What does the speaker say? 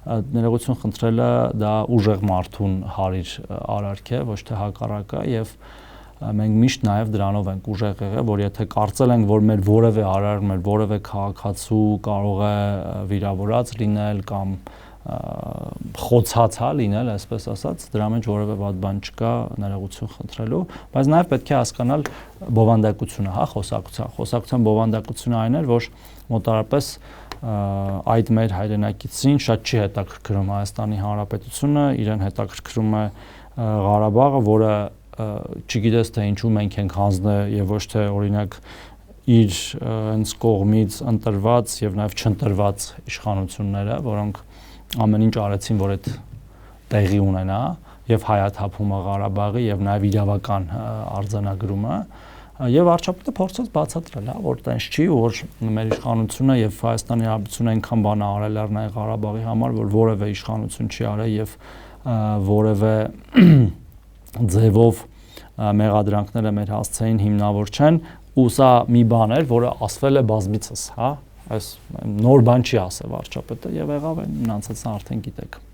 ներողություն խնդրելը դա ուժեղ մարդուն հարիր արարք է, ոչ թե հակառակը, եւ մենք միշտ նաեւ դրանով ենք ուժեղ եղել, որ եթե կարծել ենք, որ մեր որևէ արարք, մեր որևէ քաղաքացու կարող է վիրավորած լինել կամ խոցած լինել, այսպես ասած, դրա մեջ որևէ վատ բան չկա, ներողություն խնդրելու, բայց նաև պետք է հասկանալ բովանդակությունը, խոսակցության բովանդակությունը այն էր, որ մոտարապես այդ մեր հայրենակիցին շատ չի հետաքրքրում Հայաստանի Հանրապետությունը, իրեն հետաքրքրում է Ղարաբաղը, որը չգիտես թե ինչու մենք ենք հանձնել եւ ոչ թե օրինակ իր հենց կողմից ընտրված եւ նաեւ չընտրված իշխանությունները, որոնք ամեն ինչ արեցին, որ այդ տեղի ունենա եւ հայաթափումը Ղարաբաղի եւ նաեւ իրավական արձանագրումը եւ վարչապետը փորձեց բացատրել, որ տենց չի, որ մեր իշխանությունը եւ Հայաստանի Հանրապետությունը այնքան բան արել էր նաեւ Ղարաբաղի համար, որ որևէ իշխանություն չի արել եւ որևէ ձևով մեղադրանքները մեր հասցեին հիմնավոր չեն, ու սա մի բան էր, որը ասվել է բազմիցս, այս նոր բան չի ասել վարչապետը եւ եղավ այն մնացածը արդեն գիտեք։